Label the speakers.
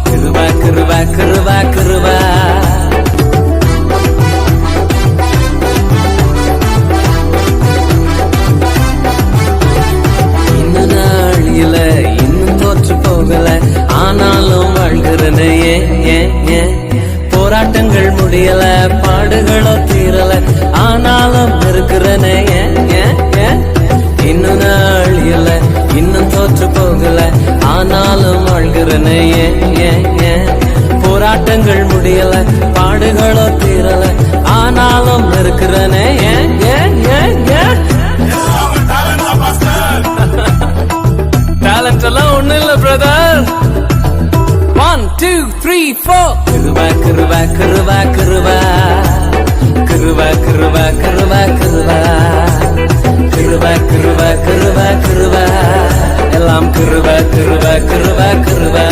Speaker 1: கிருபா கிருபா கிருபா கிருபா இன்னும் நாளில இன்னும் தோற்று போகல ஆனாலும் வாழ்கிறனே போராட்டங்கள் முடியல பாடுகளோ தீரல ஆனாலும் இருக்கிறனே இன்னும் நாளில இன்னும் தோற்று போகல ஆனாலும் வாழ்கிறனே போராட்டங்கள் முடியல பாடுகளோ தீரல ஆனாலும் இருக்கிறனே டேலண்ட் எல்லாம் ஒண்ணு இல்ல பிரதர் 1 2 3 4 கிருபா கிருபா கிருபா கிருபா கிருபா கிருபா கிருபா கிருபா கிருபா கிருபா கிருபா கிருபா எல்லாம் கிருபா கிருபா கிருபா கிருபா